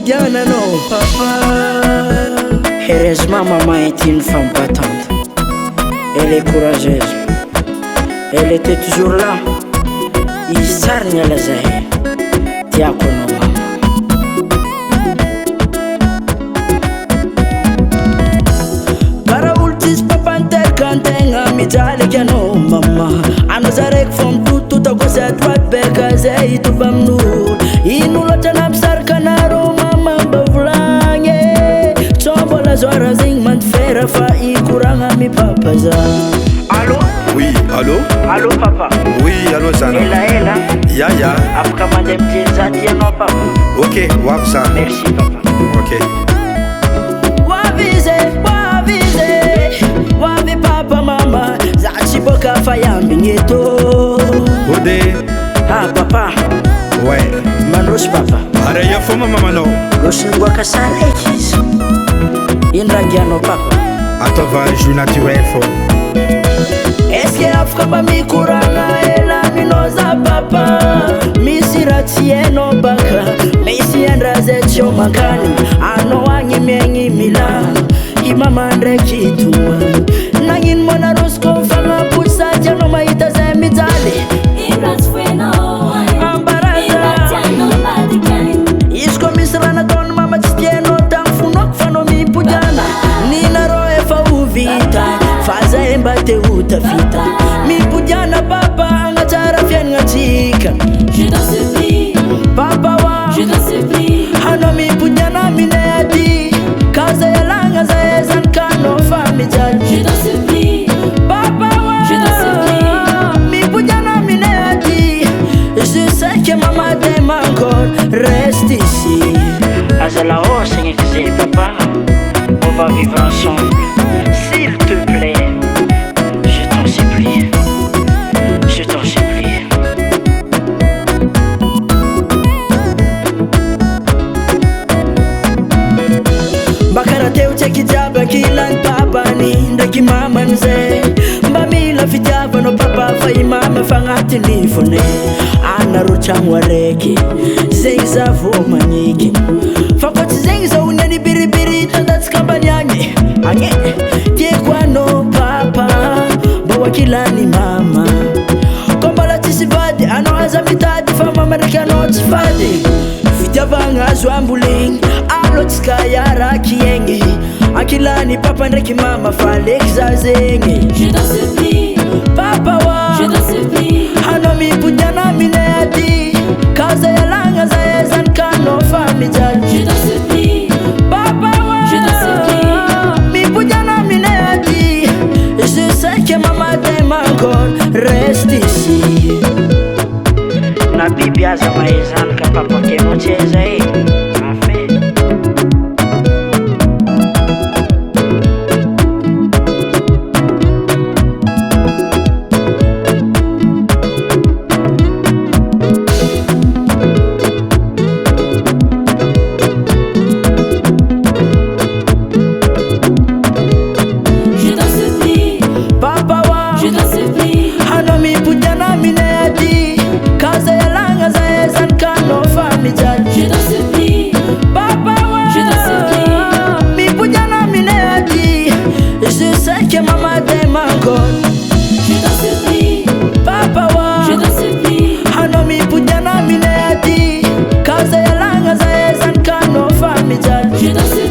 mipodiananao papa. Heureusement maman est une femme battante. Elle est courageuse. Elle était toujours là. Isarny alazahay tiako anao mama. Bara olo tsisy papanteraka antegna mijaliky anao mama. Anao zaraiky fô mitototako zay droite beka zay hitovy amin'olo. Ino loatra nampisaraka anareo mama mba volagny e. Tsô mbola zoara zegny mantifera fa ikoragna mipapa za. Allô? Oui, allô? Allô papa? Oui, allô Zana. Ela Ya ya. afaka mandeha mijery zaty anao papa? Ok, wako sana. Merci papa. Ok. Wavi papa mama za tsy boka fa iambigny eto. Ode. Ah papa. Ouais. Mandroso papa. Ara ya foma mamanao. Losiny boaka sara eky izy. Ino rangianao papa? Ataova jus naturel fô. Est-ce que afaka mba mikoragna elaninao za papa? Misy raha tsy hainao baka, misy andra zay tsy homan-kany. Anao agny miaigny milagno, i mama ndraiky itomagny. Nagnino moa narosiko mifagnampody sady anao mahita zay mijaly? Izy koa misy raha nataony mama tsy tianao tagny fonoako fa anao mipodiana. Ninareo efa ho vita fa zay mba te ho tafita. Mipodiana papa agnatsara fiaignatsika. Je t'en supplie, Papa wa je t'en supplie, anao mipodiana aminay aty. Ka zay alagna zay zanak'anao fa mijaly. je t'en supplie, Papa wa je t'en supplie. mipodiana aminay aty. Je sais que maman t'aime encore, reste ici. Azala osagna eky zay papa. On va vivre ensemble, s'il te plaît. Je t'en supplie, je t'en supplie. Mba karaha teo tsaiky jiaby ankilany papany ndraiky mamany zay. Mba mila fitiavanao papa fa i mama fa agnatiny vone. Anareo tragno araiky zegny za vô magniky. Fa koa tsy zegny zao niany biribiri tandatsika ambany agny. Agny tieko anao papa mba ho ankilany mama. Koa mbola tsisy vady anao aza mitady fa mama ndraiky anao tsy fady. Fitiavagna azo ambolegny alotsika iaraky egny. Ankilany papa ndraiky mama fa leky za zegny. Je t'en supplie, Papa wa je t'en supplie, anao mipodiana aminay aty. Ka zay alagna zay zanak'anao fa mijaly. je t'en supplie, Papa wa je t'en supplie. mipodiana aminay aty. Je sais que maman t'aime encore, reste ici. Na biby aza mahay zanaka papa ke anao tsy aiza e. Afe. Je t'en supplie, Papa wa je t'en supplie, anao mipodiana aminay aty. Ka zay alagna zay zanak'anao fa mijaly. je t'en supplie, Papa wa je t'en supplie. mipodiana aminay aty. Je sais que maman t'aime encore. Je t'en supplie, Papa wa je t'en supplie, anao mipodiana aminay aty. Ka zay alagna zay zanak'anao fa mijaly. je t'en supplie.